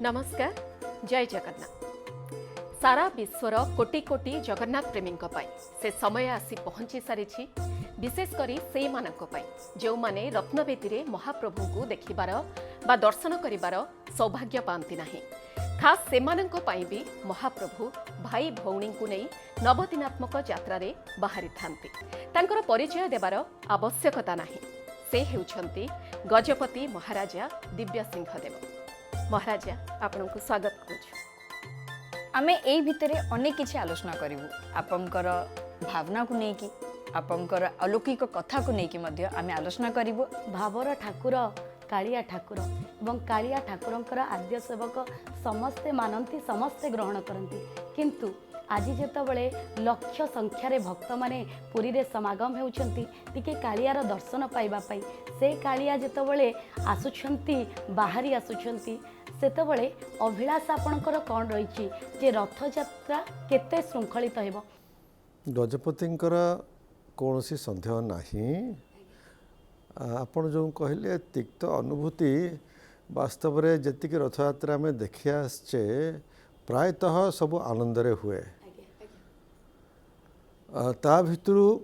नमस्कार जय जगन्नाथ। सारा विश्वर कोटि कोटि जगन्नाथ प्रेमी से समय आसी पहुंची सारी विशेषकर से मानक जो माने रत्नवेदी रे महाप्रभु को देखिबार बा दर्शन करिबार सौभाग्य पाती नहीं। खास से भी महाप्रभु भाई भौणी को नहीं नवदिनात्मक यात्रा रे बाहरी थांती। तांकर परिचय देवार आवश्यकता नहीं। से हेउछंती गजपति महाराजा दिव्य सिंहदेव। महाराजा आपन को स्वागत करूँ। आमे एई भितरे अनेक किछि आलोचना करिवु आपनकर भावना को नेकी आपनकर अलौकिक कथा को नेकी मध्य आमे आलोचना करिवु। भावर ठाकुर कालिया ठाकुर एवं कालिया ठाकुरंकर आद्य सेवक समस्ते मानती समस्ते ग्रहण करती, किंतु आज जेतबले लक्ष संख्यार भक्त माने पुरी रे समागम हेउछंती टिके कालियार दर्शन पाइबा पाई। से कालिया जेतबले आसुछंती बाहरी आसुछंती सेतबले अभिलाष आपणकर कौन रही जे रथ यात्रा केते श्रृंखलित हेबो। गजपतिंकर कौनसी संदेह नहीं। आपण जो कहले तिक्त अनुभूति वास्तव में जी रथ यात्रा में देखी आसचे प्रायतः सब आनंदरे हुए। ता भितरु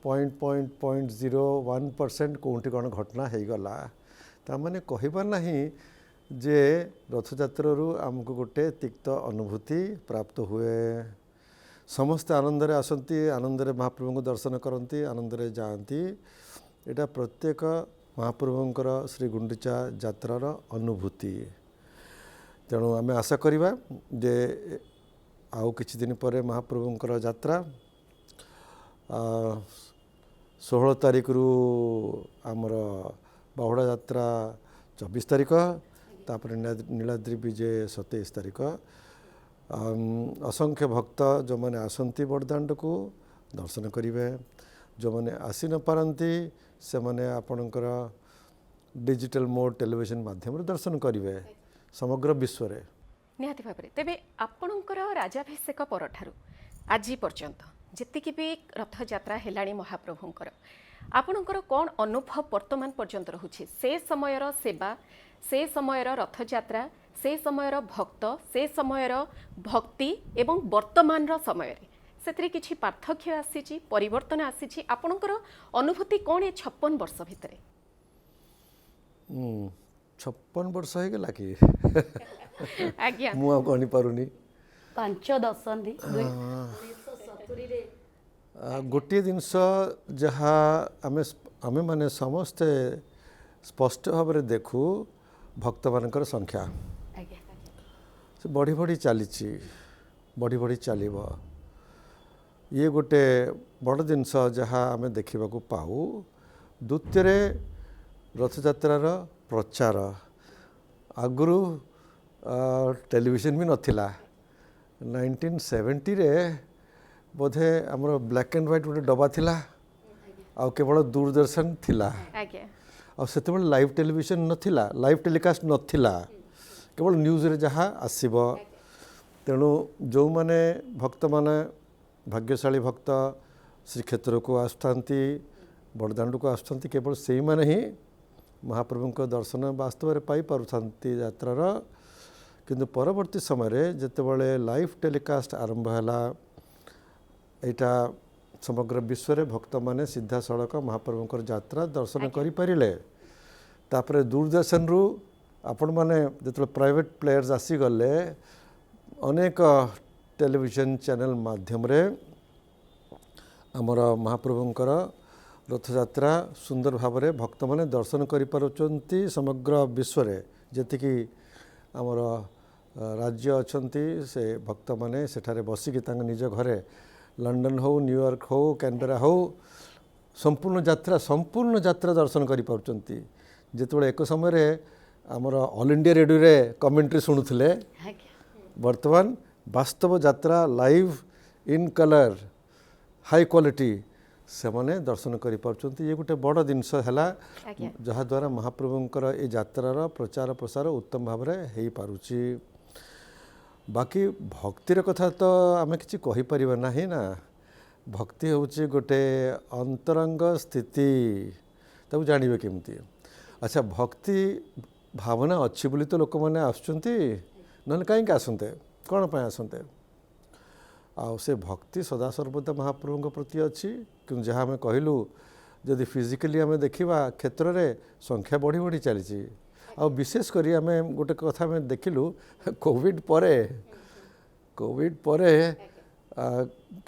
0.01% कौटी कौन घटना हो गला ताने कहबार नहीं जे रथयात्रु आमको गोटे तिक्त अनुभूति प्राप्त हुए। समस्ते आनंदरे आसती, आनंदरे महाप्रभु को दर्शन करती, आनंदरे जाती। एटा प्रत्येक महाप्रभुंकर श्री गुंडीचा यात्रार अनुभूति। तेणु आमे आशा करिबा जे आउ किछि दिन पर महाप्रभुंकर यात्रा 16 तारिख रु आमर बाहुड़ा यात्रा 24 तारिख, तापर नीलाद्रि विजय 27 तारिख। असंख्य भक्त जो मैंने आसंती बड़दाण्ड को दर्शन करेंगे, जो मैंने आसी न पारती से मैंने आपणकर डिजिटल मोड टेलीविजन माध्यम दर्शन करेंगे समग्र विश्व रे। निहाती भाव में तेबे आपणकर राजाभिषेक परठारु आज पर्यंत जेतिकी भी रथ यात्रा हेलाणी महाप्रभुंकर आपणकर कौन अनुभव वर्तमान पर्यंत रहुछि? से समयर सेवा, से समयर रथ यात्रा, से समयर भक्त, से समयर भक्ति एवं वर्तमान समय से किछि पार्थक्य आसी परिवर्तन आसी आपणकर अनुभूति कौन ए 56 वर्ष भितर? 56 वर्ष हो गला कि आज्ञा मु कहनी पारुनी 5 दशंधि 1970 रे गोटे जिनस जहाँ आमे माने समस्ते स्पष्ट भाव में देखू भक्त मानकर संख्या से बढ़ी बढ़ी चली बढ़ी बढ़ी चलो। ये गोटे बड़ जिनस जहाँ आम देखा पाऊ। द्वितीय रथयात्रार प्रचार आगु टेलीविजन भी नथिला। 1970 रे बोधे आमर ब्लैक एंड व्हाइट गोटे डब्बा थिला आ केवल दूरदर्शन थिला। आ सेते लाइव टेलीविजन नथिला, लाइव टेलीकास्ट नथिला, केवल न्यूज रे जहाँ आसीबो। तेणु जो माने भक्त माने भाग्यशाली भक्त श्रीक्षेत्र को आसुथांती, बड़दाण्ड को आसुथांती, केवल से माने ही महाप्रभु को दर्शन वास्तव में पाई पारुथांती यात्रार। किंतु परवर्ती समय जेतेबेले लाइव टेलीकास्ट आरंभ हैला एटा समग्र विश्व रे भक्त माने सीधा सड़क महाप्रभुंकर यात्रा दर्शन करि परिले। तापरे दूरदर्शन रु आपण माने जेते प्राइवेट प्लेयर्स आसी गले अनेक टेलीविजन चैनल माध्यम रे आमर महाप्रभुंकर रथयात्रा सुंदर भाव में भक्त माने दर्शन करि पारुचंती समग्र विश्व रे। जेतिकी आमर राज्य अछंती से भक्त माने सेठारे बसिकी तांग निज घरे लंडन हो, न्यूयॉर्क हो, कैनबेरा हो संपूर्ण यात्रा दर्शन करि पारुचंती। जेतबेले एक समय रे आमर ऑल इंडिया रेडियो रे कमेंट्री शुणुथिले, वर्तमान वास्तव यात्रा live in colour high quality से माने दर्शन करि पारुचंती। ये गोटे बड़ जिनस हैला जहा द्वारा महाप्रभुंकर ए यात्रार प्रचार प्रसार उत्तम भाव में हो पारुची। बाकी भक्तिर कथा तो आमे किछि कहि परिबा नाही ना। भक्ति होची गोटे अंतरंग स्थिति, ताकू जानिबे केमती। अच्छा भक्ति भावना अच्छी बोली तो लोक मैंने आसुँच ना कहीं आसते कौन पर आसते आउ से भक्ति सदा सर्वदा महाप्रभु प्रति अच्छी कि जहाँ आम कहलु जदि फिजिकली आम देखा क्षेत्र में संख्या बढ़ी बढ़ी चली आ विशेष करी आम गोटे कथा आम देखिलु कोविड परे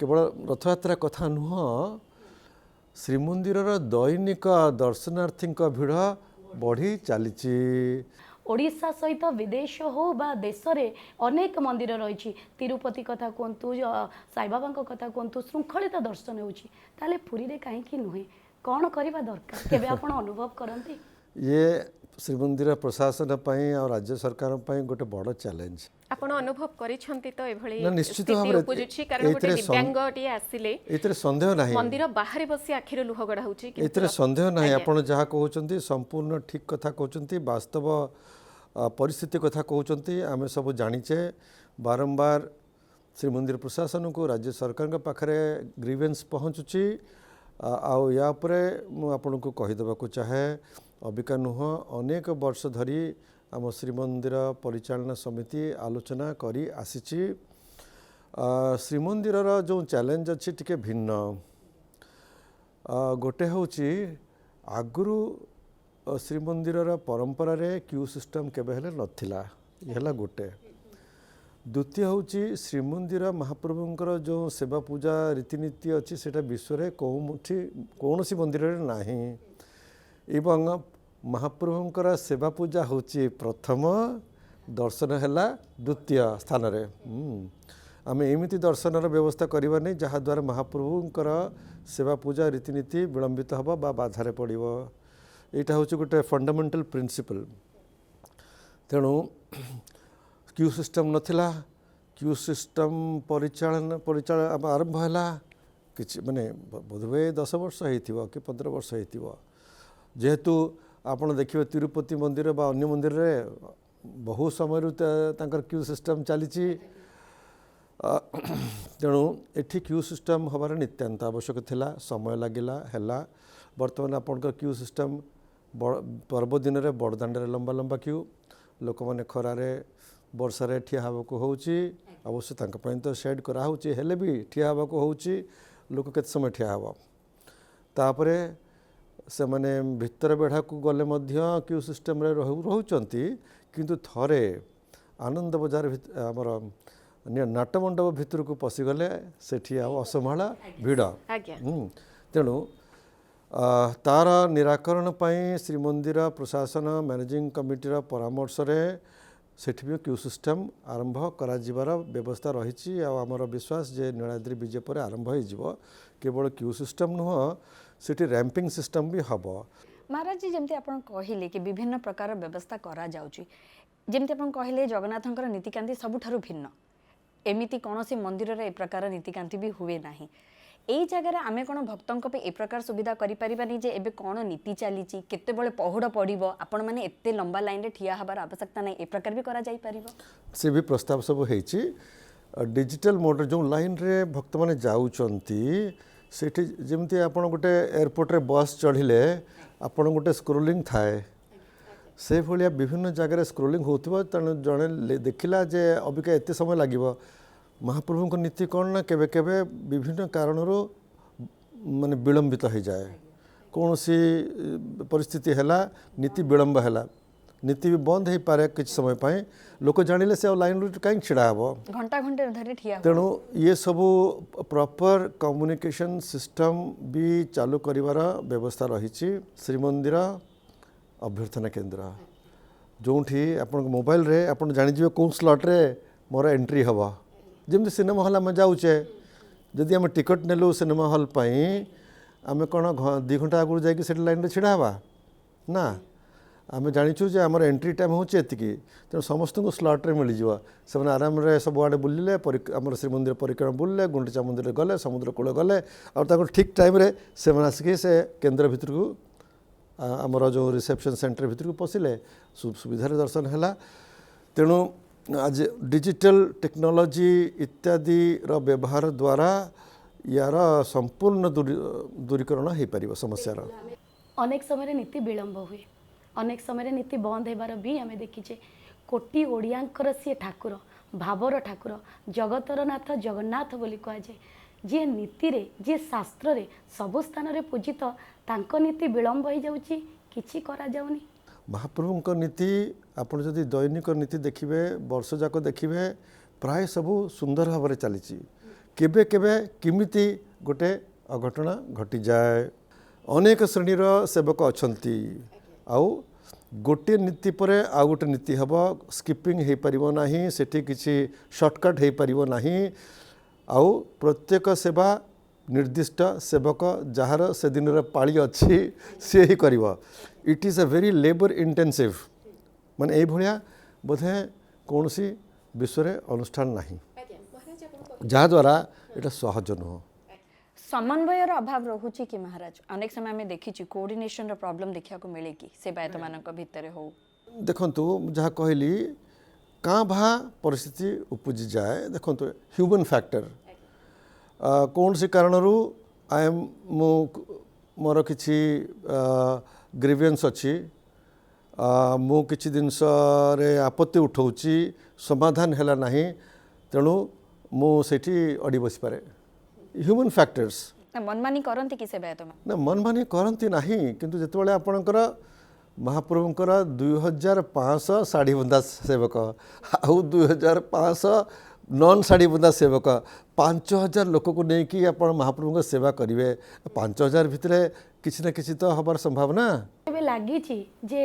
केवल रथयात्रा कथा नुह श्रीमंदिर दैनिक दर्शनार्थी भिड़ बढ़ी चली ओडिशा सहित विदेश हो बा देश रे अनेक मंदिर रही तिरुपति कथा कहतु साई बाबा कथा कहतु श्रृंखलित दर्शन होची ताले पुरी रे कहीं नुहे कौन करवा दरकार केबे आपण अनुभव करंती ये श्रीमंदिर प्रशासन पाई और राज्य सरकार पाई गोटे बड़ चैलेंज आपण अनुभव करिसंती तो एभली ना निश्चित स्थिति भाबरे उपजुची कारण गोटे दिव्यांगटी आसिले एतरे संदेह नाही मंदिर बाहर बसी आखिर लुह गड़ा होची कि एतरे संदेह नाही आपण जहाँ कहउचंती संपूर्ण ठीक कथा कहउचंती वास्तव परिस्थिति कथा कहउचंती आमे सब जानिचे बारंबार श्रीमंदिर प्रशासन को राज्य सरकार के पाखरे ग्रीवेंस पहुँचुची आउ या परे मु आपन को कहि देबा को चाहे अबिका नुह अनेक वर्ष धरी आम श्रीमंदिर परिचालना समिति आलोचना करी आसीची श्रीमंदिर जो चैलेंज अच्छी टिके भिन्न गोटे होची आगुरु श्रीमंदिर परंपरा रे क्यू सिस्टम केबे हेले नथिला यहला गोटे द्वितीय होची श्रीमंदिर महाप्रभुंकर जो सेवा पूजा रीतिनीति अच्छी सेटा विश्व रे कौन सी मंदिर रे नाही एवं महाप्रभुंकर सेवा पूजा होची प्रथम दर्शन हैला द्वितीय स्थान रे आम एमती दर्शन व्यवस्था करवा नहीं जहाँ द्वारा महाप्रभुंकर सेवा पूजा रीतिनीति विलंबित हबा बा बाधारे पड़िबो एटा होची गोटे फंडामेंटल प्रिंसिपल तेणु क्यू सिस्टम नथिला क्यू सिस्टम परिचालन आरंभ हैला किछि माने बोधवे 10 वर्ष होइथिबो कि 15 वर्ष होइथिबो जेहेतु आपण देखिए तिरुपति मंदिर बा अन्य मंदिर रे बहु समय तांकर क्यू सिस्टम चली तेणु एठी क्यू सिस्टम हमारे नित्यांत आवश्यक थिला समय लागिला हैला वर्तमान आपनकर क्यू सिस्टम पर्व दिन रे बड़दाण्ड रे लंबा लंबा क्यू लोक माने खरारे वर्षा रे ठिया हवा को होउची अवश्य तांक पय तो शेड करा होउची हेले भी ठिया हवा को होउची लोक केत समय ठिया हवा तापरे से माने भितर बेढ़ा को गले मध्य क्यू सिस्टम रे रहउचंती किंतु थरे आनंद बाजार हमर नाटमंडप भितर को पशिगले सेठी असमाला भिड़ तेणु तार निराकरण पाई श्रीमंदिर प्रशासन मैनेजिंग कमिटीर परामर्श रे सेठी भी क्यू सिस्टम आरंभ करा जिबार व्यवस्था रही आमर विश्वास जे नीलाद्री विजय पर आरंभ हो केवल क्यू सिस्टम नुह सेठी रैंपिंग सिस्टम भी हम महाराज जी जमती आप कहले कि विभिन्न प्रकार व्यवस्था करा जाउची जमती आप कहले जगन्नाथंकर नीतिकांति सबुठारु भिन्न एमिति कौन सी मंदिर रे ए प्रकार नीतिकांति भी हुए नाही एई जगह आमे कोन भक्तों पे ए प्रकार सुविधा करि परिबानी जे एबे कोन नीति चली केते बळे पहुड़ पड़िबो आपण माने एते लंबा लाइन रे ठिया हबार आवश्यकता नै ए प्रकार भी करा जाई परिबो से भी प्रस्ताव सब हेची डिजिटल मोड जो लाइन रे भक्त माने जाउचंती सेठी जेमती आपण गोटे एयरपोर्ट रे बस चढ़िले आपण गोटे स्क्रोलिंग थाए से भलिया विभिन्न जगह स्क्रोलिंग होथिबो तण जणे देखिला जे अबिका एते समय लागिबो महाप्रभु को नीति कौन ना केबे केबे विभिन्न कारणों माने विलंबित हो जाए कौन सी परिस्थिति हैला नीति विलंब हैला नीति भी बंद हो पारे किछ समय पाए लोक जानिले से लाइन रूट कहीं छिड़ा हबो घंटा घंटे धरि ठिया तेणु ये सबू प्रॉपर कम्युनिकेशन सिस्टम भी चालू करिवार व्यवस्था रही श्रीमंदिर अभ्यर्थना केंद्र जोठी आपन मोबाइल रे आपन जानि जिवे कोन स्लॉट रे मोर एंट्री हबो जमी सिनेमा हल आम जाऊे जदि आम टिकट नेलु सिनेमा हल आम कौन 2 घंटा आगु जा लाइन छिड़ा हवा ना आम जाचु जे आम एंट्री टाइम हूँ एति तेणु समस्त को स्लॉट रे मिल जाव से आराम रे सब आड़े बुलिले आम श्रीमंदिर परिक्रमा बुलिले गुंडीचा मंदिर गले समुद्र कूल गले और ठीक टाइम रे से आसिक से केन्द्र भितर को आमर जो रिसेप्शन सेंटर भितर को पशिले सुविधार दर्शन है तेणु आज डिजिटल टेक्नोलॉजी इत्यादि रो व्यवहार द्वारा यार संपूर्ण दूरीकरण हो पार समस्या अनेक समय नीति विलंब हुए अनेक समय नीति बंद होबार भी आम देखीचे कोटी ओडियांकर सी ठाकुर भावर ठाकुर जगतर नाथ जगन्नाथ बोली कहुए जी नीति रे जी शास्त्र रे सबु स्थान रे पूजित तांको नीति विलंब हो जाउची किछि करा जाउनी महाप्रभु नीति आपण जदि दैनिक नीति देखिए वर्ष जाक देखिए प्राय सबू सुंदर भाव में चली केबे केबे किमिति गोटे अघटना घटी जाए अनेक श्रेणीर सेवक अछंती आउ गोटे नीति पर आउ गोटे नीति हम स्किपिंग हो पारिबो नाही सेठी किछि शॉर्टकट हो पारिबो नाही आउ प्रत्येक सेवा निर्दिष्ट सेवक जार से दिन पाली अच्छी सी ही कर it is a very labour intensive माने ए भलिया बोधे कौन सी विश्व रे अनुष्ठान नहीं जहाँ द्वारा एटा सहज नुह समन्वयर अभाव रहुची कि महाराज अनेक समय में देखी कोऑर्डिनेशन रो प्रॉब्लम देखा को मिले कि सेवायत मानक भितर हो देखंतु जहाँ कहली काँ भा परिस्थिति उपजी जाए देखंतु ह्यूमन फैक्टर कौन सी कारण आई एम मोर किछि ग्रीवियंस अच्छी मु किछि जिनस रे आपत्ति उठाउची समाधान हैला नाही तेणु मु सेठी अड़ी बसी पारे ह्यूमन फैक्टर्स मनमानी करंती कि सेवायत मान ना मनमानी करती नहीं किंतु जितेबाला आपणकर महाप्रभुंकर 2500 साड़ी बुंदा सेवक आउ 2500 नॉन साड़ी बुंदा सेवक 5000 लोक को लेकिन आप महाप्रभु को सेवा करेंगे 5000 भितर किसी ना किसी तो हबार संभावना एबे लागी जे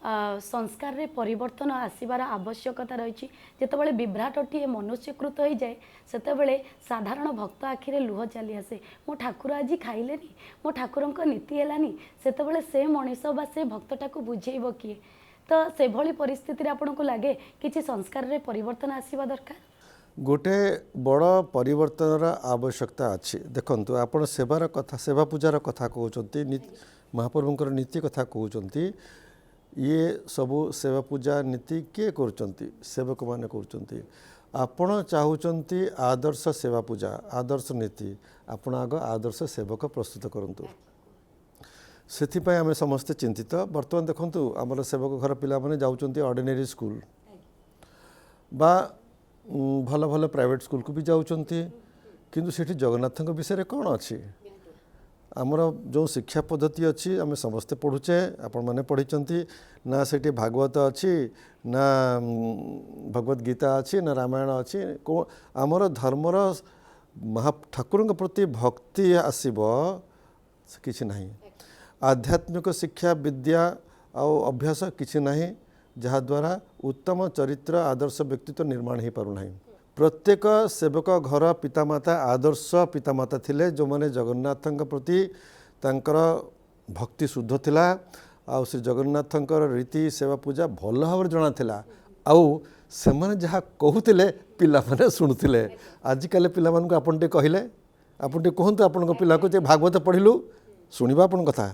संस्कार रे परिवर्तन आसीबार आवश्यकता रही जितेबाला विभ्राटटी मनुष्यकृत हो जाए सेतेबेले साधारण भक्त आखिरे लुह चली आसे मो ठाकुर आज खाइलेनी मो ठाकुर नीति हेलानी सेतेबेले से मनीष बा से भक्तटा को बुझेइब किए तो से भली परिस्थिति आपन को लागे किछि संस्कार रे परिवर्तन आसीबा दरकार गोटे बड़ परिवर्तन आवश्यकता अच्छी देखंतु आपण सेवार कथा सेवा पूजार कथा कहते महाप्रभुंकर नीति कथा कहते ये सबू सेवा पूजा नीति किए कर सेवक माने कर आपण चाहूँगी आदर्श सेवा पूजा आदर्श नीति आपण आग आदर्श सेवक प्रस्तुत करंतु से आम समस्ते चिंतित बर्तमान देखंतु आमर सेवक घर पिला माने जाउचंती ऑर्डिनरी स्कूल बा भल भल प्राइवेट स्कूल को भी जाउचंती किंतु सेठी जगन्नाथ विषय कौन अच्छी आमर जो शिक्षा पद्धति अच्छी आम समस्ते पढ़ुचे आपण मैंने पढ़ी ना सेठी भागवत अच्छी ना भगवत गीता अच्छी ना रामायण अच्छी आमर धर्मर ठाकुर प्रति भक्ति आसब किसी नहीं आध्यात्मिक शिक्षा विद्या और अभ्यास किसी नहीं जहाद्वारा उत्तम चरित्र आदर्श व्यक्तित्व निर्माण हो पारना प्रत्येक सेवक घर पितामाता आदर्श पितामाता थिले जो माने जगन्नाथ प्रति तांकर भक्ति शुद्ध थिला आउ श्री जगन्नाथ रीति सेवा पूजा भल भाव जना थिला आउ से माने जहाँ कहूतिले पिला माने शुणुथिले आजिकल पिला मानक आपन टे कहिले आपन टे कहंतु आपन पिला को जे भागवत पढ़िलु सुनिबा आपन कथा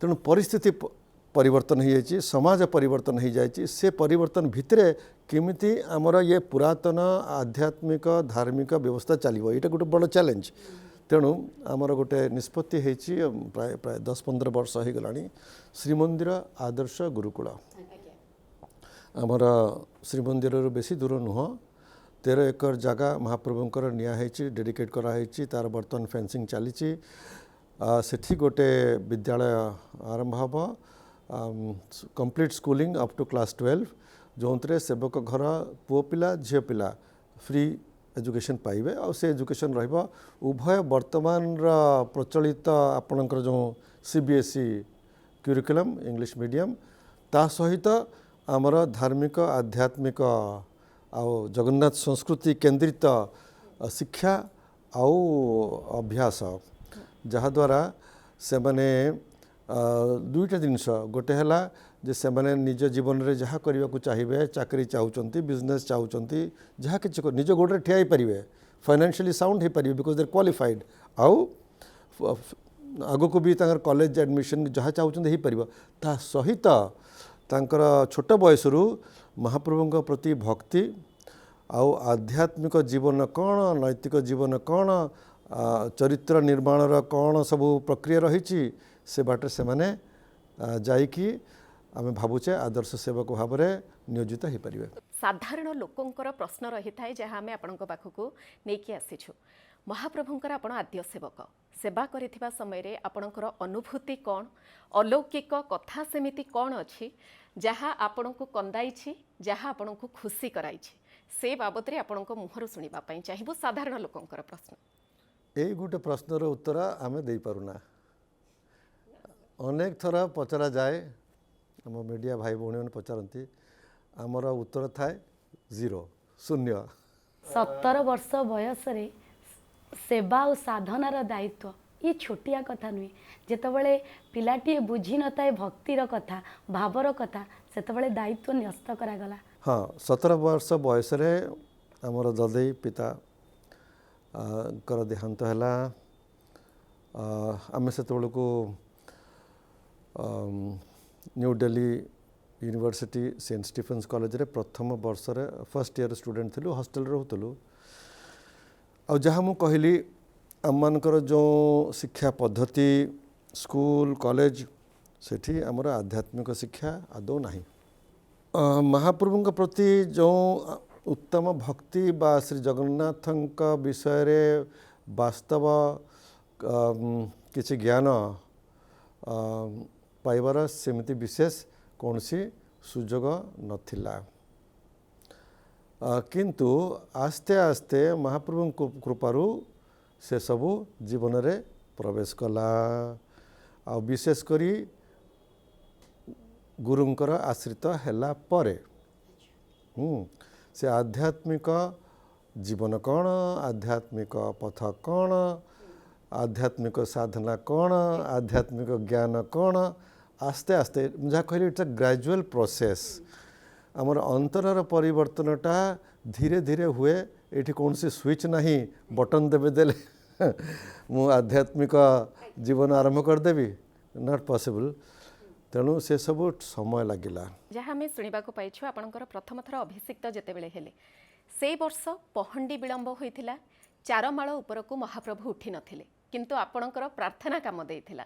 तेणु परिस्थिति परिवर्तन हो जाए समाज परिवर्तन हो जाए से परिवर्तन भितर केमिति आमर ये पुरातन आध्यात्मिक धार्मिक व्यवस्था चलो ये गोटे बड़ चैलेंज तेणु आमर गोटे निष्पत्ति होती प्राय प्राय 10-15 वर्ष हो गला श्रीमंदिर आदर्श गुरुकुल आमर श्रीमंदिर बेसी दूर नुह 13 एकर जगह महाप्रभुंकर नियाई डेडिकेट कराई तार बर्तमान फेंसिंग चली सेठी गोटे विद्यालय आरंभ हम complete schooling up to class 12 जो सेवक घर पुओ पिला झील पिला फ्री एजुकेशन पाइबे और से एजुकेशन रहिबा उभय वर्तमान प्रचलित आपणकर जो CBSE क्यूरिकुलम इंग्लिश मीडियम ता सहित आमर धार्मिक आध्यात्मिक आउ जगन्नाथ संस्कृति केंद्रित शिक्षा आउ अभ्यास जहाद्वारा से माने दुईटा जिनस गोटे है जे से माने निज जीवन में जहाँ करने को चाहिए चाकरी चाहूँगी बिजनेस चाहूँगी जहाँ कि निज गोड़े ठिया पारे फाइनेंशियली साउंड हो पारे बिकज देर क्वालिफाइड आउ आग को भी कॉलेज एडमिशन जहाँ चाहूँगी हो पार ता सहित तांकर छोट बयसरू महाप्रभु प्रति भक्ति आउ आध्यात्मिक जीवन कौन नैतिक जीवन कौन चरित्र निर्माणर कौन सबू प्रक्रिया रही से बाटे से माने जाइकी आम भावुचे आदर्श सेवक भाव में नियोजित हो पारे। साधारण लोकंकर प्रश्न रही थाए जहाँ आम आपण पाखक नहीं आसीछु महाप्रभुंकर आपण आद्य सेवक सेवा करिथिबा समय रे आपणकर अनुभूति कौन अलौकिक कथा सेमिति कौन अच्छी जहाँ आपण को कंदाई जहाँ आपण को खुशी कराई से बाबद रे आपण मुहर शुणा चाहिए साधारण लोकंकर प्रश्न यही गोटे प्रश्नर उत्तर आम दे पारुना अनेक थर पचरा जाए आम मीडिया भाई भौणी मैंने पचारती आमर उत्तर थाए 0 शून्य 17 वर्ष बयस रे सेवा और साधनार दायित्व ये छोटिया कथा नुहे जितेबाला पिलाटी बुझी न थाए भक्तिर कथा भावर कथा से दायित्व न्यस्त करागला। हाँ 17 वर्ष बयस आमर ददेई पिता कर देहांत है आम से को New Delhi university Saint Stephen's college रे प्रथम वर्ष रे फर्स्ट ईयर स्टूडेंट थिलु हॉस्टल रोतलु आ जहाँ मु कहली आमମାନଙ୍କର जो शिक्षा पद्धति स्कूल कॉलेज सेठी आमर आध्यात्मिक शिक्षा आदौ नाही महाप्रभु प्रति जो उत्तम भक्ति बा श्री जगन्नाथଙ୍କ विषय वास्तव किसी ज्ञान पाइबार सेमती विशेष कौन सी सुजोग नथिला किंतु आस्ते आस्ते महाप्रभु कृपारू से सबू जीवन रे प्रवेश कला आ विशेष करी गुरुंकर आश्रित हैला परे से आध्यात्मिक जीवन कौन आध्यात्मिक पथ कौन आध्यात्मिक साधना कौन आध्यात्मिक ज्ञान कौन आस्ते आस्ते जहाँ कहली इट्स अ ग्रेजुअल प्रोसेस आमर अंतरर परिवर्तनटा धीरे धीरे हुए ये कौन सी स्विच नहीं बटन देवे देले मु आध्यात्मिक जीवन आरंभ करदेवी नॉट पॉसिबल तेणु से सब समय लगिला जहाँ आम शुणा पाइछु आपणकर प्रथम थर अभिषिक्त जेतेबेले हेले से वर्ष पहंडी विलंब होइथिला चारमाळ उपरकू महाप्रभु उठी नथिले किंतु आपणकर प्रार्थना काम देइथिला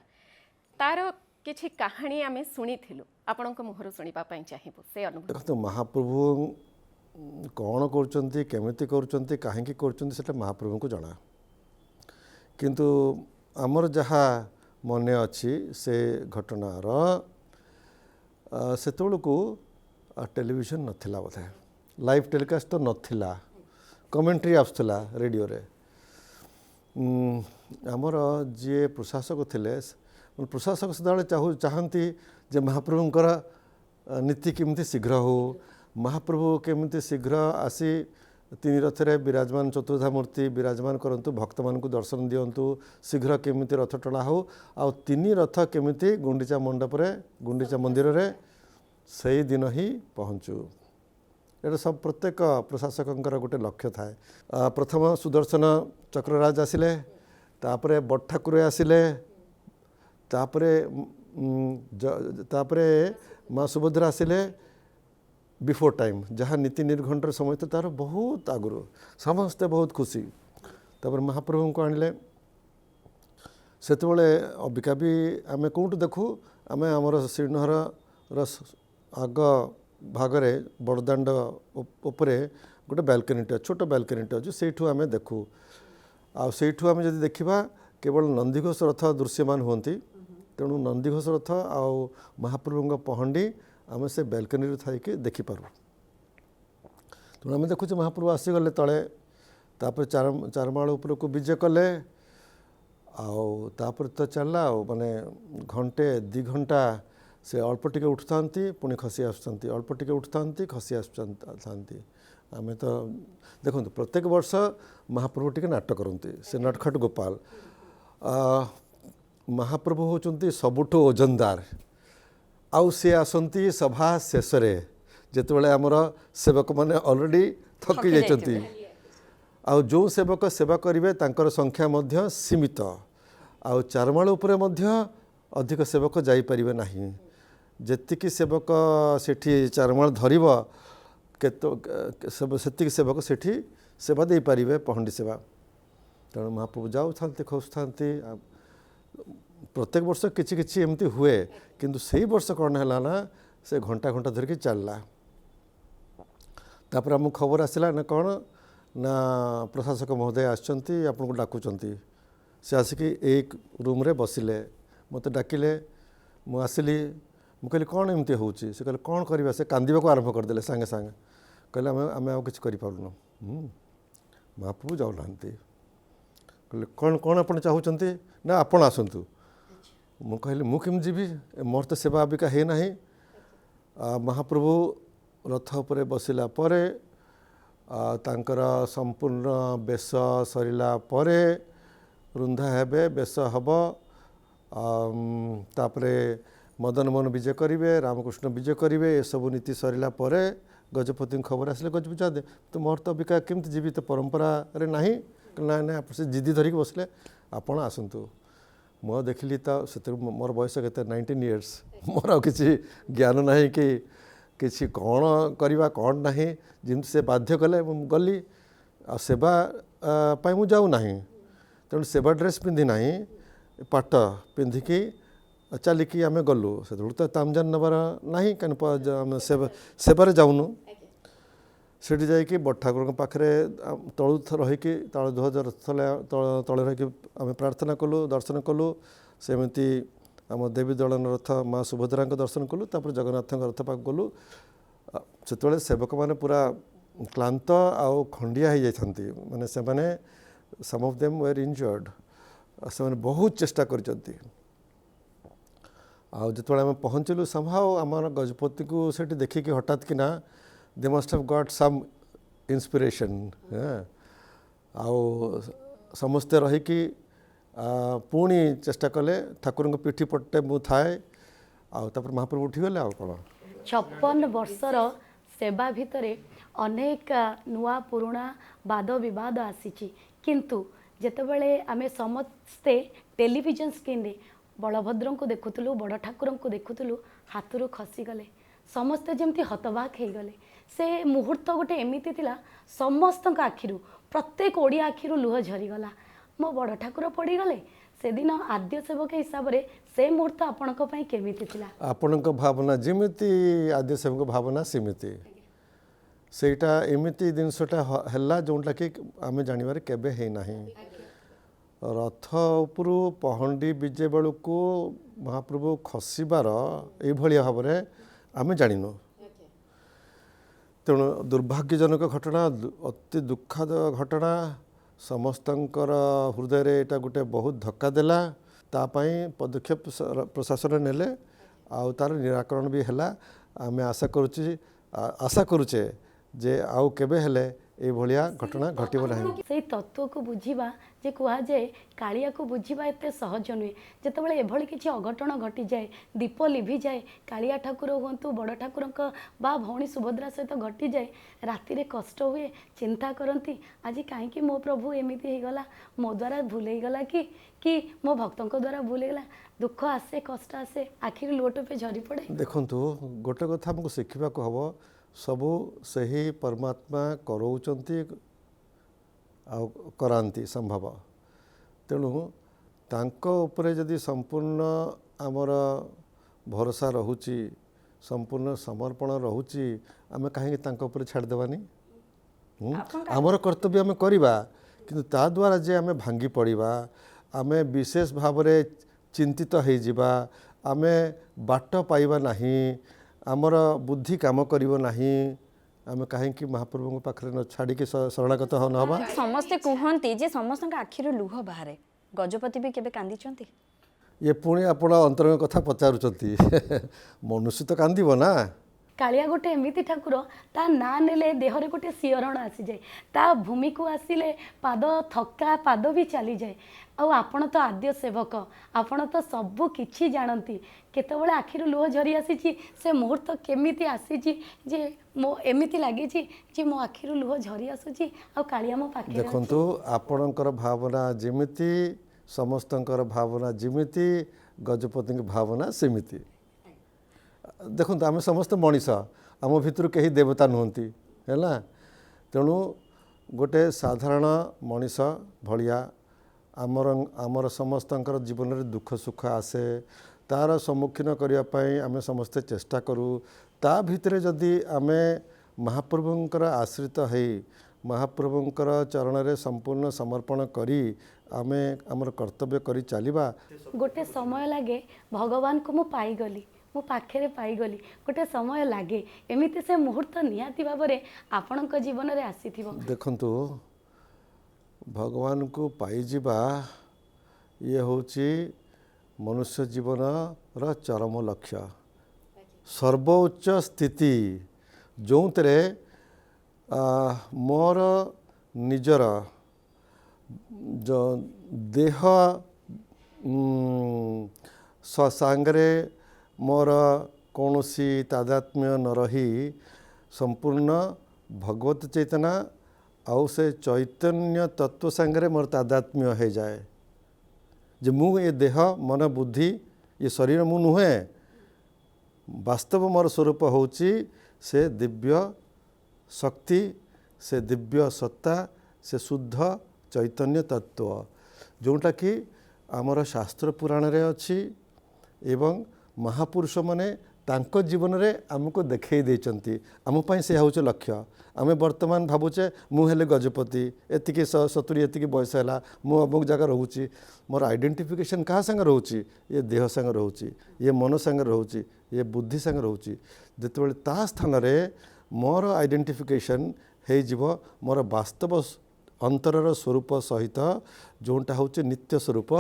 तार किछि कहानी आम शुणिथिलु आपणक मुहर शुणा चाहिए से अनुभव देखो महाप्रभु कौन करचंती केमिति करचंती काहेकि करचंती सेटा महाप्रभु को जना किंतु आमर जहाँ मन अच्छी से घटनार सेतबेलू टेलीविजन नथिला बोधे लाइव टेलीकास्ट तो नथिला कमेंट्री आसुला रेडियो रे आमर जी प्रशासक थिले प्रशासक सदाबले चाहती जे महाप्रभुंकर नीति केमती शीघ्र हो महाप्रभु केमती शीघ्र आसी तीन रथरे विराजमान चतुर्धा मूर्ति विराजमान करंतु भक्त मान दर्शन दिंतु शीघ्र केमिति रथ टला हो आ तीन रथ केमिति गुंडीचा मंडप रे गुंडीचा मंदिर रे सही दिन ही पहुँचू ये सब प्रत्येक प्रशासकंकर गोटे लक्ष्य थाए प्रथम सुदर्शन चक्रराज आसिले तापरे बड़ ठाकुर आसिले तापरे माँ सुभद्रा आसिले बिफोर टाइम जहाँ नीति निर्घंटर समय तो तार बहुत आगुरी समस्ते बहुत खुशी तापर महाप्रभु को आणले सेतबेले अबिका भी आम कौटू देखू आम आमर श्रीनहर आग भागरे बड़दाण्ड उपरे गोटे बालकनीटे छोट बालकनीटे अच्छे से आम देखू आठू आम जब देखा केवल नंदीघोष रथ दृश्यमान होती तेणु नंदीघोष रथ आ महाप्रभु पहंडी आम से बालकनी थी देखिपारू तेणु आम देखुचे महाप्रभु आसीगले तले तापर चारमाळ उपरको विजय कले आपर तो चलला माने घंटे 2 घंटा से अल्प टिके उठता पुणी खसी आसुँच अल्प टिके उठता खसी आसुँच आम तो देखो प्रत्येक वर्ष महाप्रभु टिके नाटक करते से नटखट गोपाल महाप्रभु होचुंती सबुठु ओजनदार आउ सी आसंती सभा शेष जितेबाला आमर सेवक मैंने ऑलरेडी थकी जाइछंती आउ जो सेवक सेवा करेंगे तांकर संख्या मध्य सीमित आउ चारमाळ उपरे मध्य अधिक सेवक जाइपारिबे नाही जेतिकी सेवक सेठी चारमाळ धरिब सेतिकी सेवक सेठी सेवा दे पारिबे पहंडी सेवा तेणु महाप्रभु जाऊ थांती खोज थांती प्रत्येक वर्ष किछि किछि एमती हुए किंतु सही वर्ष कौन है ना से घंटा घंटा धरिकी चलला तापर आमको खबर आसला ना कौन ना प्रशासक महोदय आसछंती आपन को डाकुचंती से आसिकी एक रूम रे बसिले मत डाकिले मु आसिली मु कहली कौन एमती होउची से कहले कौन करबा से कांदिबा को आरंभ कर देले संगे संगे कहले आमे आ किछ करि पारुनो महाप्रभु जाऊ नांती कहले कौन कौन आपन चाहूचंती ना आपन आसंतु मु कहली मु केम जीवी मोर तो सेवा अबिका हे नाही महाप्रभु रथ उपरे बसिला परे तांकर संपूर्ण बेश सरिला परे रुंधा हेबे बेश हब तापरे मदन मोहन विजय करिवे रामकृष्ण विजय करिवे ए सब नीति सरिला परे गजपति खबर आसले गजपति दे तो मोर तो अबिका केमती जीवित परंपरा रे नाही ना ना आप से जिद्दी धरिक बसले आपण आसंतु मो देखिली तो से मोर बयस केते 19 इयर्स मोर किसी ज्ञान नाही कि किसी कौन करवा कौन नाही जिन से बाध्य कले गली आ सेवा पाई मु जाऊ नाही तेणु सेवा ड्रेस पिंधि नाही पाट पिंधिकी चलिकी आम गलु से तो तामजान नबार नाही कहीं सेवार जाऊनु सेठी जाइए बड़ ठाकुर पाखे तलु रहीकि ध्वज तले रही आम प्रार्थना कलु दर्शन कलु सेमती आम देवी दलन रथ माँ सुभद्रा दर्शन कलु तापर जगन्नाथ रथ पाक गलु से सेवक मैंने पूरा क्लांत आउ खंडिया हो जाती माने से माने सम ऑफ देम वेर इंजर्ड से माने बहुत चेष्टा करचंती आउ जो आम पहुँचलु समहाउ आम गजपति को सेठी देखिकी हठात कि ना they must have got some inspiration आउ समस्ते रहीकि पुणी चेष्टा कले ठाकुर पीठी पटे मु थाए आपर महाप्रभु उठीगले आउ कौन 56 वर्षर सेवा भितरे अनेक नुआ पुराणा वाद विवाद आसी किंतु जेतेबेले आमे समस्ते टेलीविजन स्क्रीन रे बलभद्र को देखुलु बड़ ठाकुर को देखुलु हाथरू खसीगले समस्ते जमती हतबाक हो गले से मुहूर्त गोटे एमती थिला समस्त आखिरु प्रत्येक ओडिया आखिरु लुह झरीगला मो बड़ ठाकुर पड़गले से दिन आद्य सेवक हिसाब से से मुहूर्त आपण केमिति थिला आपण भावना जिमिति आद्य सेवक भावना सिमिति सेटा एमिति जिनसटा हला जोटा कि आम जानवर केबे है नाही रथ उपरु पहंडी विजे बेलू को महाप्रभु खसबार ये भाव में आम जानिनु तेणु दुर्भाग्यजनक घटना अति दुखद घटना समस्तंकर हृदय रे एटा गोटे बहुत धक्का देला तापाई पदक्षेप प्रशासन नेले आउ तार निराकरण भी हैला आम आशा करुचे जे आउ केबे हेले ए भलिया घटना घटिबो नाही से तत्व को बुझीबा जे कुआ जाए कालिया को बुझीबा एते सहज नुहे जेतेबेले एभली किछि अघटन घटी जाए दीप लिभि जाए कालिया ठाकुर हुंतु बड़ ठाकुर बा भौणी सुभद्रा सहित घटी जाए राति रे कष्ट हुए चिंता करती आज कहीं मो प्रभु एमिति हो गला मो द्वारा भूल हो गला कि मो भक्तों द्वारा भूल गला दुख आसे कष्ट आसे आखिर लुह टोपे झरी पड़े देखंतु गोटे कथा हमको शिखिबा को हबो सबू सही परमात्मा करौचंती करांती संभव तेणु तांको उपरे जदि संपूर्ण आमर भरोसा रहुची संपूर्ण समर्पण रहुची आमे कहीं तांको उपरे छाड़ देवानी आमर कर्तव्य आमे करिबा किंतु ता द्वारा जे आमे भांगी पड़िबा आमे विशेष भाव रे चिंतित हो जिबा आमे बाट पाइबा नाही आमर बुद्धि काम करिवो नाही आमे कहीं महाप्रभु पाखरे न छाड़ी के शरणागत हो नहबा समस्ते कहते जे समस्त आखिर लुह बाहर गजपति भी केबे कांदी ये पुणी आपण अंतरंग कथा पचारुचंती मनुष्य तो कांदीबो ना कालिया गोटे एमिति ठाकुर ता ना नेले देहरे गोटे सियरण आसी जाए ता भूमि को आसिले पाद थका पाद भी चली जाए आपण तो आद्य सेवक आपण तो सबू किछि जानती केतबेले आखिर लुह झरी आसी से मुहूर्त केमिति आसी जे मो एमिति लागी जे मो आखिर लुह झरी आसुची आ कालिया मो पाखे देखंतु आपणकर भावना जिमिति समस्तंकर भावना जिमिति गजपति भावना सेमिति देखो आम समस्त मनीष आम भितर कहीं देवता नुहति है तेणु गोटे साधारण मनीष भाया आमर समस्तंकर जीवन में दुख सुख आसे तार सम्मुखीन करने आम समस्ते चेष्टा करूँ ता भितर जदि आम महाप्रभुंकर आश्रित है महाप्रभुंकर चरण रे संपूर्ण समर्पण करी आमे आमर कर्तव्य करी चलिबा गोटे समय लगे भगवान को मु पाईगली मो पाखे पाईगली गोटे समय लगे एमती से मुहूर्त निहाती भाव में आपण जीवन में आसी देखंतु भगवान को पाइजिबा ये होची मनुष्य जीवन रा चरम लक्ष्य सर्वोच्च स्थिति जो मोर निजर जो देह सांगरे मोर कौनसी तादात्म्य न रही संपूर्ण भगवत चेतना आउ से चैतन्य तत्व सांगरे मोर तादात्म्य हो जाए जे मु ये देह मन बुद्धि ये शरीर मु नुहे वास्तव मोर स्वरूप होची से दिव्य शक्ति से दिव्य सत्ता से शुद्ध चैतन्य तत्व जोटा कि आमर शास्त्र पुराण रे अच्छी एवं महापुरुष माने तांको जीवन रे आमको देखई देचंती आम पई से होचे लक्ष्य आमे वर्तमान भावुचे मु हेले गजपति एतिके 70 एतिके बयस है मु अमुक जगह रोची मोर आइडेंटिफिकेशन क्या संग रोची ये देह संग रोची ये मन संग रोची ये बुद्धि संग रोची जिते ता स्थान रे मोर आइडेंटिफिकेशन हे जीव मोर वास्तव अंतरर स्वरूप सहित जोटा होचे नित्य स्वरूप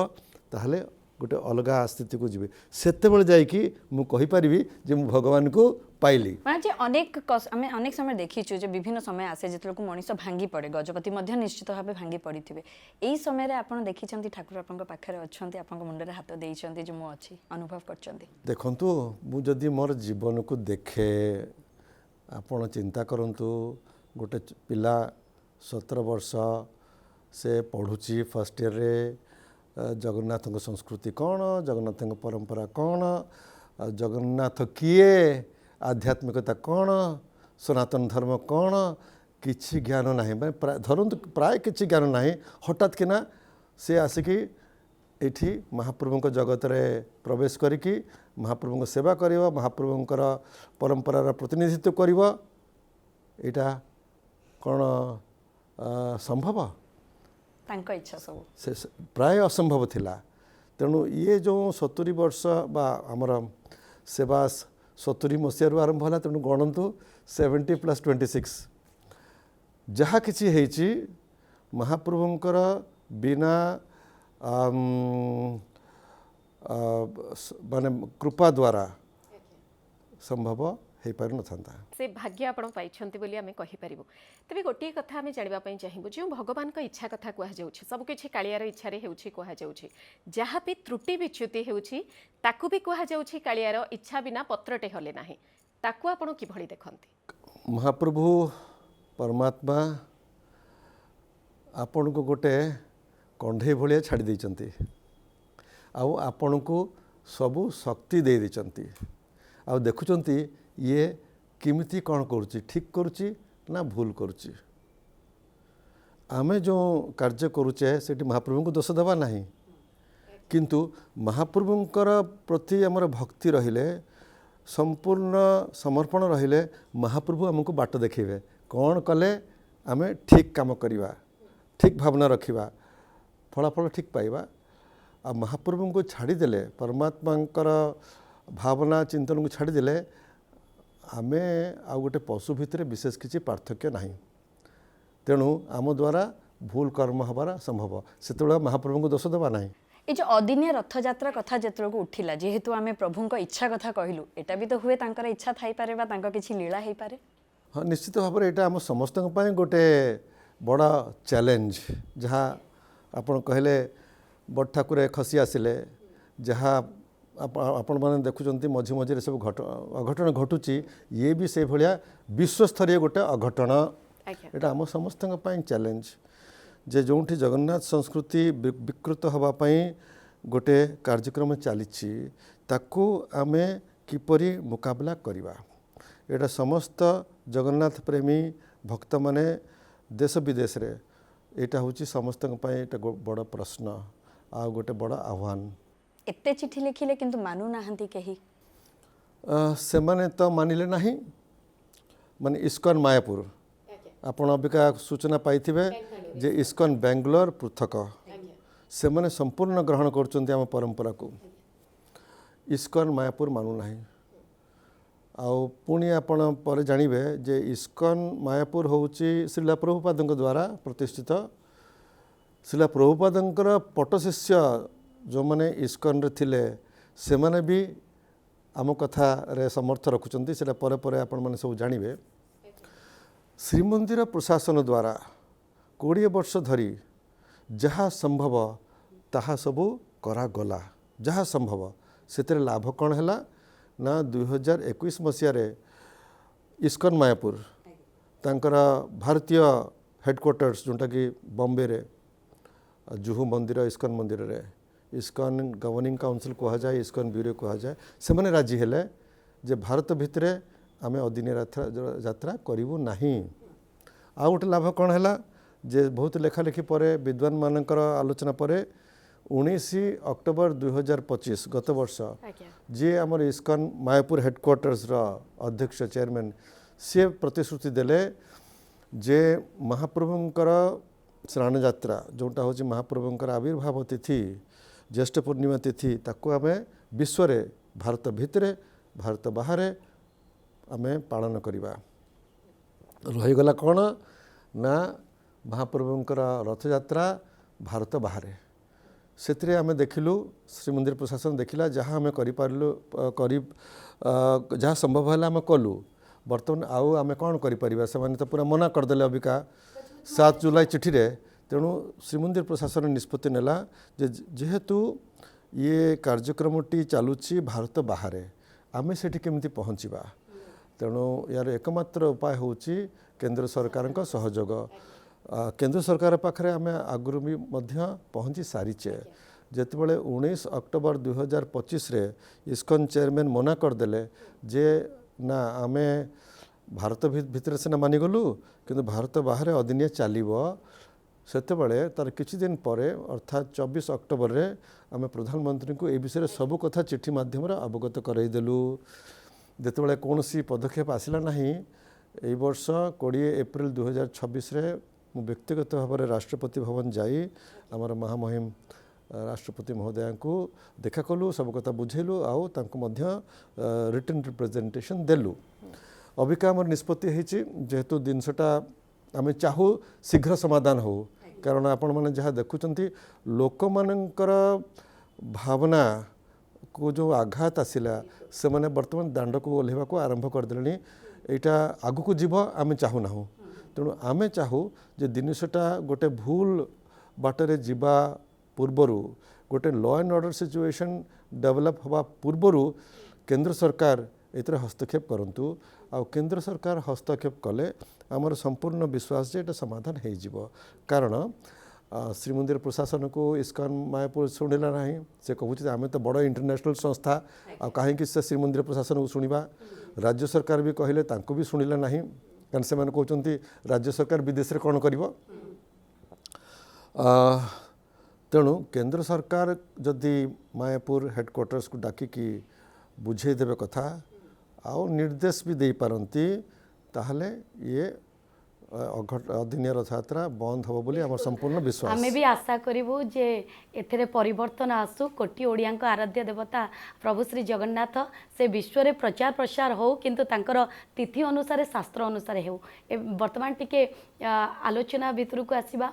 ताहले गोटे अलगा स्थिति को जीवे सेतेबेले जाइकी मु कहि परिबी जे मु भगवान को पाइली माने जे अनेक समय देखीचु जे विभिन्न समय आसे जेतल को मनीष भांगी पड़े गजपति मध्य निश्चित भाव भांगी पड़ी थिबे एई समय रे आपण देखिचंती ठाकुर आपन पाखरे अछंती आपन मुंडे रे हाथ देइचंती जे मु अछि अनुभव करचंती देखंतु मु जदि मोर जीवन को देखे आपण चिंता करंतु गोटे पिला 17 वर्ष से पढ़ुची फर्स्ट ईयर रे जगन्नाथ संस्कृति कौन जगन्नाथ परंपरा कौन जगन्नाथ किए आध्यात्मिकता कौन सनातन धर्म कौन किछि ज्ञान नहीं मैं धरतु प्राय किछि ज्ञान नहीं हठात किना से आसिकी एठी महाप्रभु जगत रे प्रवेश करिकी महाप्रभु सेवा करिवा महाप्रभुंकर परंपरार प्रतिनिधित्व करिवा एटा कौन संभव तांको इच्छा सब से प्राय असंभव थिला तेणु ये जो 70 वर्ष बा आमर सेवा 70 मसीह आरंभ है तेणु गणतु 70 + 26 जहाँ किसी हेची महाप्रभुंकर बिना माने कृपा द्वारा संभव हो पार न था से भाग्य आपण पाइछंती बोली आमे कहि परिबो तबे गोटे कथा आमे जानिबा पई चाहिबो जे भगवान का इच्छा कथा कहा जाउछि सब किछि कालियार इच्छा रे हेउछि कहा जाउछि जहाँ भी त्रुटि विच्युति हेउछि ताकू भी कहा जाउछि कालियार इच्छा बिना पत्रटे हले नाही ताकू आपण कि भଳି देखंती महाप्रभु परमात्मा आपण को गोटे कंढे भलिया छाड़ी देइचंती आउ आपण को सबु शक्ति दे देइचंती आउ देखुचंती ये किमिति कौन करुच्ची ठीक करुच्ची ना भूल करुच्ची आमे जो कार्य करुचे सेठी महाप्रभु को दोष देवा नहीं किंतु महाप्रभुंकर प्रति आमर भक्ति रहिले संपूर्ण समर्पण रहिले महाप्रभु हमको बाट देखेबे कौन कले आमे ठीक काम करिवा ठीक भावना रखिबा फलाफल ठीक पाइबा आ महाप्रभु को छाड़ीदेले परमात्मांकर भावना चिंतन को छाड़ीदेले आमे आ गोटे पशु भितर विशेष किसी पार्थक्य नहीं तेणु आम द्वारा भूल कर्म हबार संभव से महाप्रभु को दोष देवा नहीं ये जो अदिनिया रथ यात्रा कथा जेतल को उठिला जेहेतु आमे प्रभु को इच्छा कथा कहलु एटा भी तो हुए तांकर इच्छा थाई पारे बा तांका किछि लीला हेई पारे हाँ निश्चित भाव में यहाँ आम समस्त गोटे बड़ा चैलेंज जहाँ आपण कहले बड़ ठाकुर खसी आसिले जहाँ आपण मैंने देखुं मझी मझे सब अघटन घटुची ये भी से भाया विश्वस्तरीय गोटे अघटन यहाँ आम समस्त चैलेंज जे जो जगन्नाथ संस्कृति विकृत होगापाई गोटे कार्यक्रम चली ताकू आमे किपरि मुकाबला करिबा एटा समस्त जगन्नाथ प्रेमी भक्त माने देश विदेश रे एटा होची समस्त एटा बड़ प्रश्न आ गोटे बड़ आह्वान एते चिठी लिखिले किंतु मानु नाहंती केही सेमाने तो मानिले नहीं माने इस्कन मायापुर आपण अबिका सूचना पाइथिबे जे इस्कन बेंगलोर पृथक से माने संपूर्ण ग्रहण करचंती आम परंपरा को इस्कन मायापुर मानु नाही आउ पुणी आपण पर जानिबे जे इस्कन मायापुर होउची श्रीला प्रभुपादଙ୍କ द्वारा प्रतिष्ठित श्रीला प्रभुपादଙ୍କର पट शिष्य जो माने इस्कन रे थिले से माने भी आम कथा रे समर्थ रखुचंती सेटा परे परे आपण माने सब जानिबे श्रीमंदिर प्रशासन द्वारा 20 वर्ष धरी जहाँ संभव ताहा सबू करागला जहाँ संभव से लाभ कौन है ना 2021 मसीह इस्कन मायापुर तांकर भारतीय हेडक्वार्टर्स जोटा कि बॉम्बे रे जुहू मंदिर इस्कन मंदिर रे इस्कन गवर्निंग काउंसिल कह जाए इस्कन ब्यूरो कह जाए से मैंने राजी हेले जे भारत भितर आम अदिनिया यात्रा करूँ ना आ गोटे लाभ कौन है जे बहुत लेखालेखि पर विद्वान मानकर आलोचना पर 19 अक्टोबर 2025 गत वर्ष जी आमर इस्कन मायापुर हेडक्वार्टर्स अध्यक्ष चेयरमैन सी प्रतिश्रुति देले जे महाप्रभुंकर स्नान यात्रा जोटा हूँ महाप्रभुंकर आविर्भाव तिथि ज्येष्ठ पूर्णिमा तिथि ताको आम विश्व भारत भितर भारत बाहर आम पालन करवा रहीगला कौन ना महाप्रभुंकर रथ यात्रा भारत बाहर से आम देखिलु श्रीमंदिर प्रशासन देखिला जहाँ आम जहाँ संभव है आम कलु बर्तमान आउ आम कौन करें से तो पूरा मना करदे अबिका 7 जुलाई चिठी रे तेणु श्रीमंदिर प्रशासन निष्पत्ति नेला जेहेतु ये कार्यक्रमटी चलुची भारत बाहर आम से केमती पहुँचवा तेणु यार एकमात्र उपाय होची केंद्र सरकार का सहयोग केंद्र सरकार पाखरे आम आगुरी भी पहुँची सारीचे जितेबाला 19 अक्टोबर 2025 रे इस्कन चेयरमैन मना करदे जे ना आम भारत भितर सीना मानिगलु किंतु भारत बाहर अदिनिया चलो सेतेबेले तार किछि दिन पर अर्थात 24 अक्टोबर रे आम प्रधानमंत्री को ए विषय सब कथा चिठी माध्यम अवगत करईदेलु जितेबाला कौन पदक्षेप आसला ना यही वर्ष 20 एप्रिल 2026 रे मु व्यक्तिगत भाव में राष्ट्रपति भवन जाई आमर महामहिम राष्ट्रपति महोदया को देखा कलु सब कथा बुझेलु आउ रिटर्न रिप्रेजेंटेशन देलु अबिका आमर निष्पत्ति होती जेहेतु जिनसटा आम चाहू शीघ्र समाधान हो कारण आपण मैंने जहाँ देखुं लोक मानकर भावना को जो आघात आसला से मैंने बर्तमान दांड को ओह्लैवा को आरंभ करदे यहाँ आग को जीव आम चाहूना तेणु आम चाहू जे जिनसटा गोटे भूल बाटर जीवा पूर्वर गोटे law and order situation develop हवा पूर्वर केंद्र सरकार एतर हस्तक्षेप करंतु आ केंद्र सरकार हस्तक्षेप कले आमर संपूर्ण विश्वास जे समाधान हो जिवो कारण श्रीमंदिर प्रशासन को इस्कन मायापुर शुणिला ना से कहूँ आम तो बड़ इंटरनेशनल संस्था आ कहीं से श्रीमंदिर प्रशासन को शुणा राज्य सरकार भी कहले तांको भी शुणिला ना कारण से कहते राज्य सरकार विदेश कौन कर तेणु केंद्र सरकार जदि मायापुर हेडक्वार्टर्स को डाकिकी बुझेदेवे कथा आउ निर्देश भी दे पारती ताहले ये अदिनिया रथ यात्रा बंद हो बोली आम संपूर्ण विश्वास आमे भी आशा करिवु जे एथरे परिवर्तन आसु कोटी ओडिया आराध्य देवता प्रभु श्री जगन्नाथ से विश्व रे प्रचार प्रसार हो किंतु तांकर तिथि अनुसार शास्त्र अनुसार हो वर्तमान टिके आलोचना भितर को आसीबा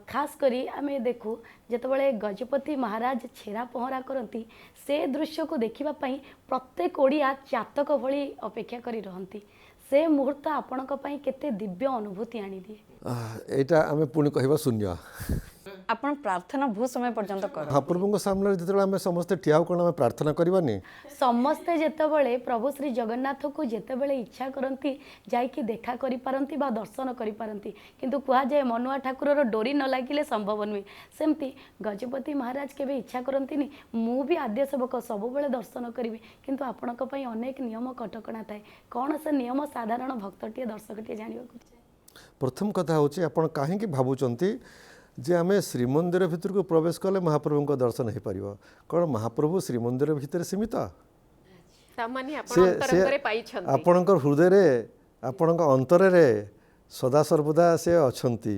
खास करी आमे देखू जेतबेले गजपति महाराज छेरा पहरा करती से दृश्य को देखिबा पई प्रत्येक ओडिया चातक भली अपेक्षा करी रहंती से मुहूर्त आपणक पई केते दिव्य अनुभूति आनी दिए एटा आमे पुणी कहबा शून्य आपण प्रार्थना बहुत समय पर्यंत कर महाप्रभु सामने जिते आम समस्ते ठिया कौन आम प्रार्थना करवानी समस्ते जेतेबेले प्रभु श्री जगन्नाथ को जेतेबेले इच्छा करती जाइकी देखा करि पारंती बा दर्शन करि पारंती किंतु कहा जाए मनुआ ठाकुर डोरी न लागिले संभव नुहे सेमती गजपति महाराज केबे इच्छा करंतीनी मु भी आद्य सेवक सब बेले दर्शन करिवे किंतु आपणक पई अनेक नियम कटकणा थाए कौन से नियम साधारण भक्तटिए दर्शकटिए जानिबा प्रथम कथा होची आपण काहे कि भाबुचंती जे आम श्रीमंदिर भितर को प्रवेश कले महाप्रभु दर्शन हो पार कौन महाप्रभु श्रीमंदिर भितर सीमित तामाने आपण से अंतरंगरे पाइछन्ति आपणकर हृदय आपण अंतर सदा सर्वदा से अछंती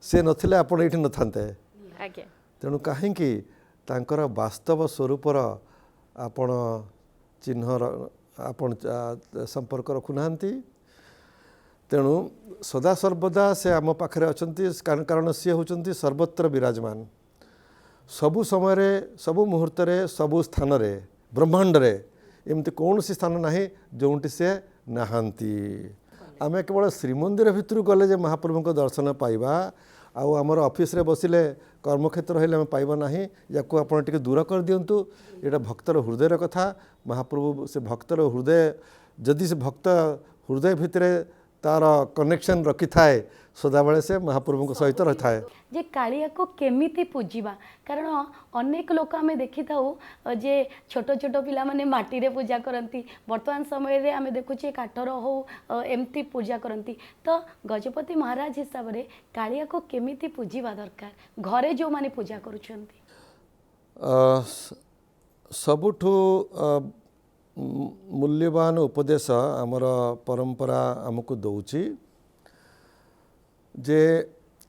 से नथिले आपण एठी नथान्ते आज्ञा तेणु कहीं तांकर वास्तव स्वरूपर आपण चिन्ह आपण संपर्क रखुना तेणु सदा सर्वदा से आम पाखे अच्छा कारण सी होती सर्वत्र विराजमान सबु समय सबु मुहूर्त सबु स्थान ब्रह्मांड एमती कौन सी स्थान ना जोटी से नहांती आम केवल श्रीमंदिर भितर गले जे महाप्रभु को दर्शन पाइबा आउ आमर ऑफिस रे बसिले कर्मक्षेत्र हेले आम पाइबा नाही याकू आपण टिके दूर कर दियंतु एटा भक्तर हृदयर कथा महाप्रभु से भक्तर हृदय जदि से भक्त हृदय भितर तार कनेक्शन रखी थाए सदाबले से महाप्रभु सहित रही थाए जे कालिया को केमिति पूजिबा कारण अनेक लोक आमे देखि थाउ जे छोट छोट पिला माने माटी रे पूजा करंती वर्तमान समय रे आमे देखुचे काठर हो एमती पूजा करंती तो गजपति महाराज हिसाब रे कालिया को केमिति पूजिबा दरकार घरे जो माने पूजा करूछंती सबुठु मूल्यवान उपदेश आमर परंपरा आमको दौची जे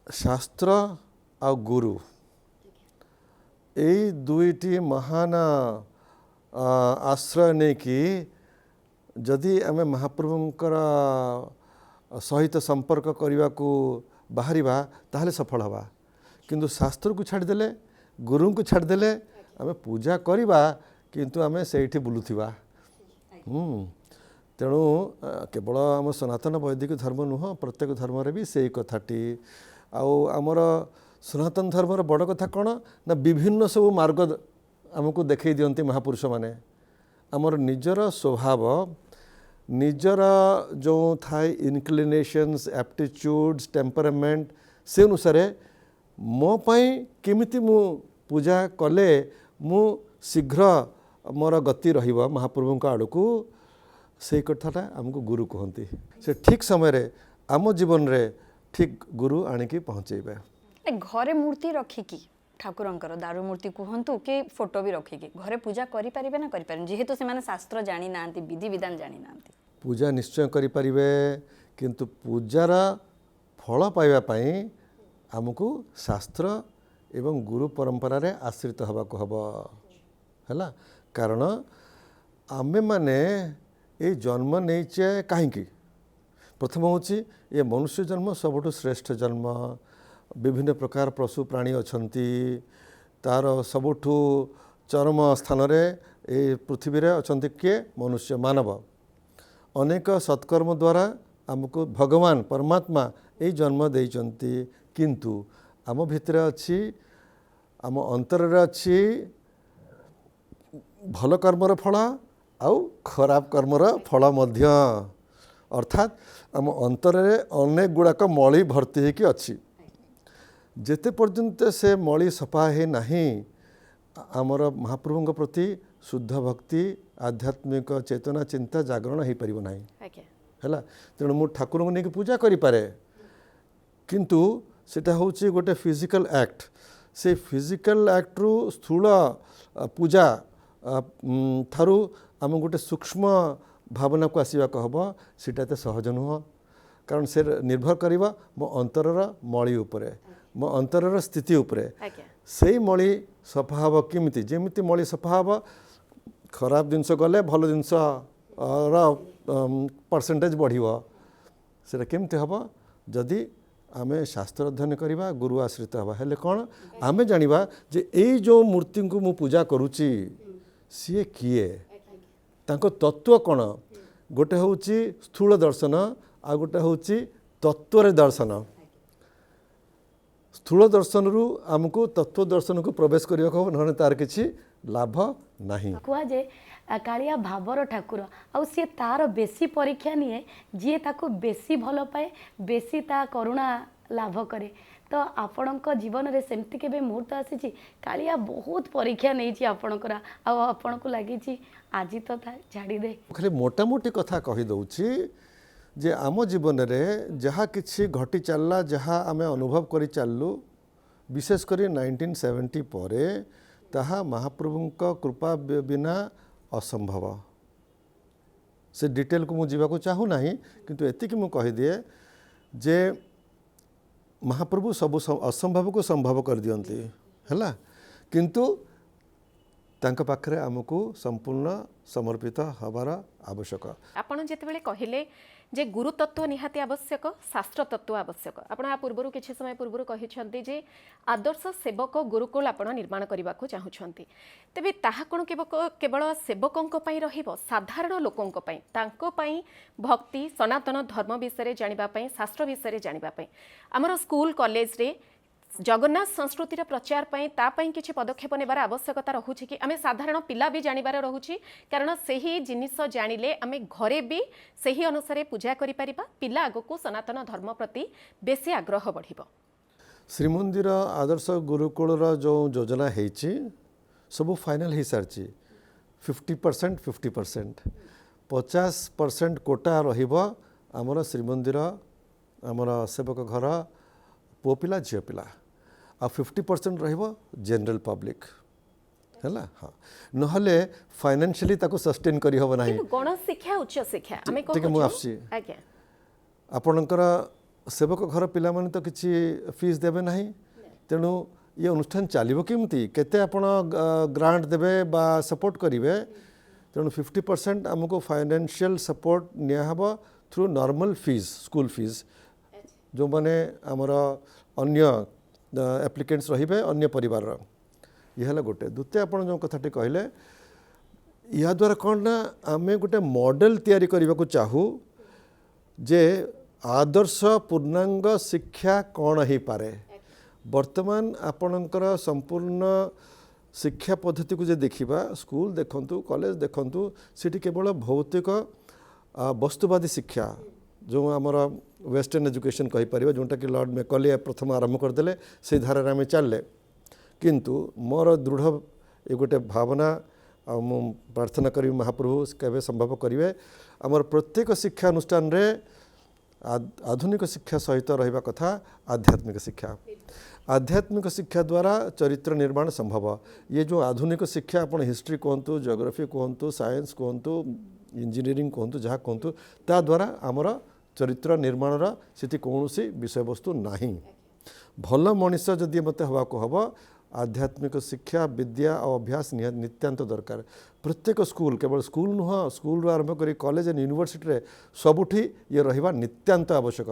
शास्त्र आ गुरु यही दुईटी महान आश्रय नहीं कि जदि आम महाप्रभुंकर सहित संपर्क करने को बाहरिबा ताहले सफल हवा किंतु शास्त्र को छाड़देले गुरु को छाड़देले आम पूजा करवा किंतु आम से बुलुथिबा तेणु केवल आम सनातन वैदिक धर्म नुह प्रत्येक धर्म रे भी से कथाटी आमर सनातन धर्मर बड़ कथा कौन ना विभिन्न सब मार्ग आमको देखई दियंती महापुरुष माने आमर निजर स्वभाव निजर जो थाए इनक्लिनेशंस एप्टीट्यूड्स टेम्परामेंट से अनुसार मो पाई केमिति मु पूजा कले मु शीघ्र मोर गति रहिबा महाप्रभु का आड़ को से कथाटा आमको गुरु कहती से ठीक समय रे आम जीवन रे ठीक गुरु आनिकी पहुँचेबे घरे मूर्ति रखिकी ठाकुरंकर दारू मूर्ति कहतु कि फोटो भी रखिकी घरे पूजा करि परिबे ना करि परिबे जेहेतु से माने शास्त्र जानी नांती विधि विधान जानी नांती पूजा निश्चय करि परिबे किंतु पूजार फल पाइबा पई आमको शास्त्र एवं गुरु परंपरा रे आश्रित हवा को हबो हैला कारण आमे माने ये जन्म नहींचे कहीं प्रथम होची ये मनुष्य जन्म सबुठ श्रेष्ठ जन्म विभिन्न प्रकार पशु प्राणी अछंती तार सबुठु चरम स्थान रे ये पृथ्वी रे अछंती के मनुष्य मानव अनेक सत्कर्म द्वारा हमको भगवान परमात्मा ये जन्म देइचंती किंतु आम भितर अच्छी आम अंतर रे अच्छी भल कर्मर फल आउ खराब कर्मर फल मध्य अर्थात आम अंतर रे अनेक गुड़ाक मली भर्ती होकी अच्छी जेते पर्यंत से मली सफा है नहीं आमर महाप्रभु प्रति शुद्ध भक्ति आध्यात्मिक चेतना चिंता जागरण हो पार ना है तेणु मु ठाकुर को लेकिन पूजा करें किंतु सेटा होची गोटे फिजिकल एक्ट से फिजिकल एक्ट रु स्थूल पूजा थारु आम गोटे सूक्ष्म भावना को आसवा हम सीटा तो सहज नुह कारण से निर्भर करवा मो अंतरर मली उपरे मो अंतरर स्थिति उपरे से मली सफा हम किमिति जेमिति मली सफा हम खराब जिनस गले भल जिनस परसेंटेज बढ़िव से केमती हम जदि आमे शास्त्र अध्ययन करवा गुरु आश्रित हवा हेले कौन आमे जानिबा जे एई जो मूर्ति को मु पूजा करूची सी किए तांको तत्व कौन गोटे होची स्थूल दर्शन आ गोटे होची तत्व दर्शन स्थूल दर्शन रु आमको तत्व दर्शन को प्रवेश करने को न तार किसी लाभ नहीं कह जे कालिया भावर ठाकुर आउ सी तार बेसी परीक्षा निए जी ताको बेसी भल पाए बेसी ता करुणा लाभ करे तो आपणक जीवन रे सेमती केबे मुहूर्त आसी कालिया बहुत परीक्षा नहीं आपणकर आपण को लगी आज तो झाड़ी दे खाली मोटा मोटी कथा कही दउछि जे आम जीवन रे जहाँ किछि घटी चलला जहाँ आमे अनुभव करी चललु विशेषकर 1970 परे ताहा महाप्रभुंक कृपा बिना असंभव। से डिटेल को मुझे जावाक चाहू ना, किंतु एतिक मु कहीदिए जे महाप्रभु सब असंभव को संभव कर दियंती है, किंतु तांक पाखरे आमको संपूर्ण समर्पित हबार आवश्यक। आपण जेतेबेले कहिले जे गुरु तत्व निहाती आवश्यक, शास्त्र तत्व आवश्यक। आपण आ पूर्वरु किछि समय पूर्वरु कहिछन्ती जे आदर्श सेवक गुरुकुल आपण निर्माण करबाको चाहुछन्ती। तेबे ताहा कोन केवल सेवकंक पई रहिबो, साधारण लोकंक पई, तांको पई भक्ति सनातन धर्म विषय जानिबा पई, शास्त्र विषय जानिबा पई हमर स्कूल कॉलेज रे जगन्नाथ संस्कृतिर प्रचार पई ता पई किछि पदक्षेप नेबार आवश्यकता रहुछि कि आमे साधारण पिला भी जानिबार रहुछि, कारण सेही जिनिस जानिले आमे घरे भी सेही अनुसार पूजा करि परिबा, पिला आगको सनातन धर्म प्रति बेसी आग्रह बढ़िबो। श्रीमंदिर आदर्श गुरुकुल जो योजना हेछि सब फाइनल हो सारी 50% 50%, 50% कोटा रहिबो आमर श्रीमंदिर आमर सेवक घर पुओ पिला झियो पिला, आ 50% रहिबो जनरल पब्लिक है। हाँ नहले फाइनेंशियली ताको सस्टेन करी होबो नाही। किंतु गण शिक्षा उच्च शिक्षा आमे को ठीक मु आछि आज्ञा आपणकर सेवक घर पिला माने तो किछि फीस देबे नाही, तेणु ये अनुष्ठान चलिबो केमती, केते आपण ग्रांट देबे बा सपोर्ट करिवे, तेणु 50% हमको फाइनेंशियल सपोर्ट निया हबो through normal fees, school fees जो माने आमर अन्य एप्लिकेंट्स रहिबे अन्य परिवार। यह है गोटे। द्वितीय आप जो कथाटी कहले या द्वारा कौन ना आमे गोटे मॉडल तैयारी करने को चाहू जे आदर्श पूर्णांग शिक्षा कौन हो पारे। वर्तमान आपणकर संपूर्ण शिक्षा पद्धति को जे देखिबा, स्कूल देखंतु, कॉलेज देखंतु, सिटी केवल भौतिक वस्तुवादी शिक्षा जो आमर वेस्टर्न एजुकेशन कहि परिबा, जोटा कि लॉर्ड मैकॉले प्रथम आरंभ करदेले, से धारा आम चलले। किंतु मोर दृढ़ ये गोटे भावना आ मु प्रार्थना करी महाप्रभु केबे संभव करिवे आमर प्रत्येक शिक्षा अनुष्ठान रे आधुनिक शिक्षा सहित रहिबा कथा आध्यात्मिक शिक्षा। आध्यात्मिक शिक्षा द्वारा चरित्र निर्माण संभव। ये जो आधुनिक शिक्षा आपण हिस्ट्री कहतु, जियोग्राफी कहतु, साइंस कहतु, इंजीनियरिंग कहतु, जहाँ कहतु, ता द्वारा आमर चरित्र निर्माणर सेठी कौनसी विषय वस्तु नहीं। भल मनीष जदि मत हवा को हब आध्यात्मिक शिक्षा विद्या और अभ्यास नित्यांत दरकार। प्रत्येक स्कूल केवल स्कूल नुह, स्कूल आरंभ करी कॉलेज एंड यूनिवर्सिटी रे सबुठी ये रहिबा नित्यांत आवश्यक।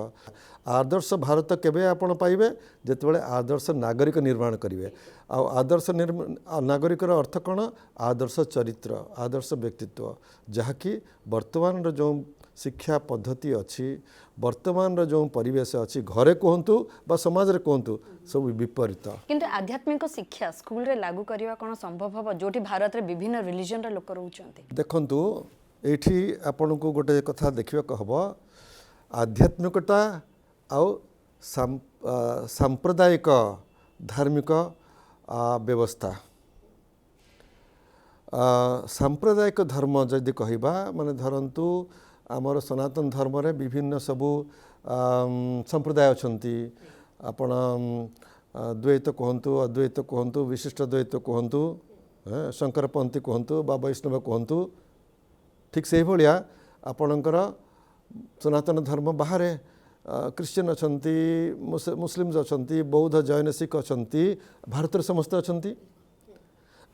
आदर्श भारत केबे आपण पाइबे जेतेबेले आदर्श नागरिक निर्माण करिवे। आ आदर्श नागरिकर अर्थ कौन? आदर्श चरित्र, आदर्श व्यक्तित्व, जहाँकि वर्तमान जो शिक्षा पद्धति अच्छी, वर्तमान जो परिवेश अच्छी, घरे कहतु बा समाज रे कहतु, सब विपरीत। किंतु आध्यात्मिक शिक्षा स्कूल रे लागू करबा कोन संभव हबो जोटी भारत रे विभिन्न रिलीजन रे लोक रहउचंती? देखंतु एठी आपन को गोटे कथा देखिबा को हबो, आध्यात्मिकता आउ सांप्रदायिक धार्मिक व्यवस्था। सांप्रदायिक धर्म जदि कहबा माने धरंतु आमर सनातन धर्म रे विभिन्न सबू संप्रदाय अछंती। आपण द्वैत कहतु, अद्वैत कहतु, विशिष्ट द्वैत कहतु, शंकरपंथी कहतु बा वैष्णव कहतु, ठीक से भलिया आपणकर सनातन धर्म बाहर क्रिश्चियन अछंती, मुस्लिम्स अछंती, बौद्ध जैन सिख अछंती, भारत रे समस्त अछंती।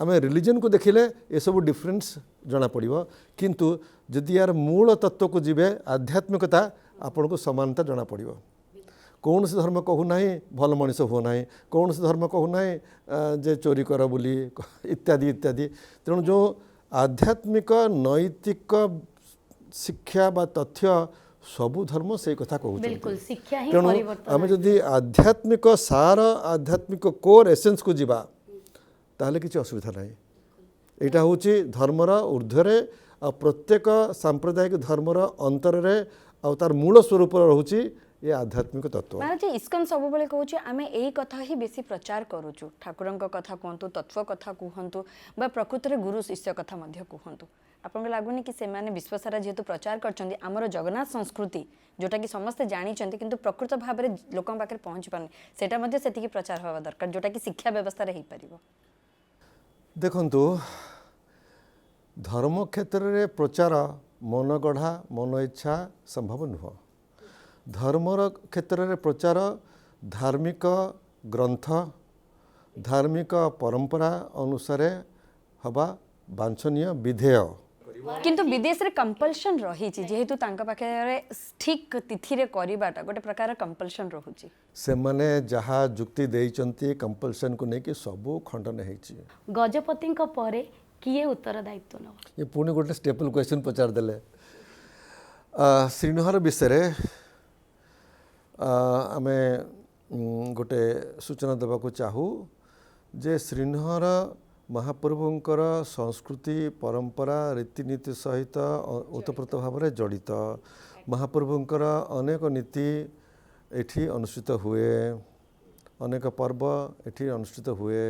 आम रिलीजन को देखिले ये सब डिफरेंस जना पड़िबो, किंतु जदि यार मूल तत्व को जीवे आध्यात्मिकता आपन को समानता जना पड़िबो। कौन से धर्म कहू नहीं भल मनीष हो ना, कौन से धर्म कहू नहीं जे चोरी कर बोली इत्यादि इत्यादि। तेणु जो आध्यात्मिक नैतिक शिक्षा बा तथ्य सबू धर्म से कथा कहू। बिल्कुल शिक्षा ही तेणु परिवर्तन। आम जदि आध्यात्मिक सार आध्यात्मिक कोर एसेंस को जीवा ताहले किसी असुविधा नहीं। यहाँ हूँ धर्मर ऊर्ध्वरे आ प्रत्येक सांप्रदायिक धर्मर अंतर रे आ तार मूल स्वरूप रोचे ये आध्यात्मिक तत्व। महाराज इस्कन सब बेले कहूँ आम यही कथा ही बेसी प्रचार करूँ ठाकुर कथा कहतु तत्व कथा कहतु बा प्रकृत में गुरु शिष्य कथा कहतु आपको लगुनि कि सेमाने विश्वसारा जेहेतु प्रचार कर आमर जगन्नाथ संस्कृति जोटा कि समस्ते जानी किंतु प्रकृत भाव में लोक पाखे पहुँची पारनी से प्रचार हवा दरकार जोटा कि शिक्षा व्यवस्था हो पार। देखंतु धर्म क्षेत्र में प्रचार मन गढ़ा मन इच्छा संभव नुह। धर्मर क्षेत्र में प्रचार धार्मिक ग्रंथ धार्मिक परंपरा अनुसार हवा वांछनीय विधेय किंतु विदेश रे कंपल्सन रही जेहेतु तांका पाखे ठीक तिथि रे करिबाटा गोटे प्रकार कंपल्सन रहूची से माने जहा जुक्ति देइचंती कंपल्सन को नहीं कि सबू खंडन हेची। गजपति परे किए उत्तरदायित्व न ये पुणी गोटे स्टेपल क्वेश्चन पचार देले श्रीनहर विषय आमे गोटे सूचना देवाक चाहू जे श्रीनहर महाप्रभुंकर संस्कृति परंपरा रीतिनीति सहित ओतप्रोत भाव में जड़ित महाप्रभुंकर अनेक नीति एठी अनुष्ठित हुए अनेक पर्व एठी अनुष्ठित हुए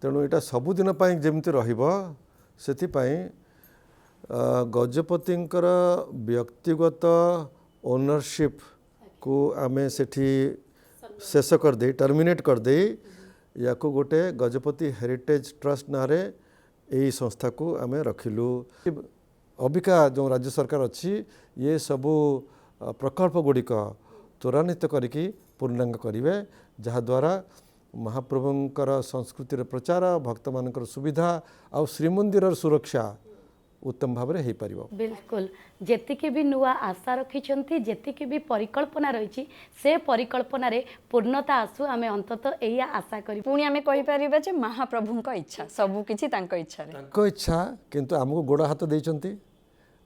तेणु यहाँ सबुदिन जमती रही गजपतिंकर व्यक्तिगत ओनरशिप को आमे सेठी शेष कर दे टर्मिनेट कर दे या को गोटे गजपति हेरिटेज ट्रस्ट नारे यही संस्था को आमे रखिलु। अबिका जो राज्य सरकार अच्छी ये सबू प्रकल्प गुड़िक त्वरान्वित करिकी पूर्णांग करेंगे जहाद्वारा महाप्रभुंकर संस्कृतिर प्रचार भक्त मानकर सुविधा आ श्रीमंदिर सुरक्षा उत्तम भाव में हो पार। बिल्कुल जेतिके भी नुआ आशा रखिंट जेतिके भी परिकल्पना रही से परिकल्पना रे पूर्णता आसु आमे अंततः यही आशा करी पुणी आमे कहि परिबा जे महाप्रभुंक इच्छा सबु किछि तांको इच्छा रे तांको इच्छा किंतु हमको गोड़ हाथ देइचंती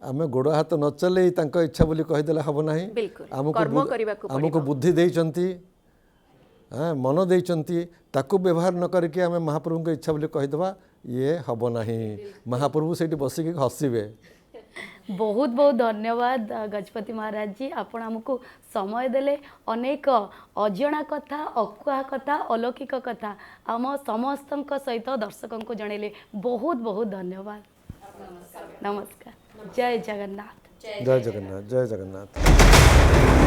आमे गोड़ हाथ न चले तांको इच्छा बोली कहि देला हबो नाही। हमको बुद्धि देइचंती मन देइचंती ताकू व्यवहार न करके आमे महाप्रभुंक इच्छा बोली कहि देबा ये हब नहीं महाप्रभु से बसिक हसबे। बहुत बहुत धन्यवाद गजपति महाराज जी आपण हमको समय देले अनेक अजणा कथा अकुहा कथा अलौकिक कथा आम समस्त सहित दर्शकों को जनइले बहुत बहुत धन्यवाद। नमस्कार जय जगन्नाथ जय जगन्नाथ जय जगन्नाथ।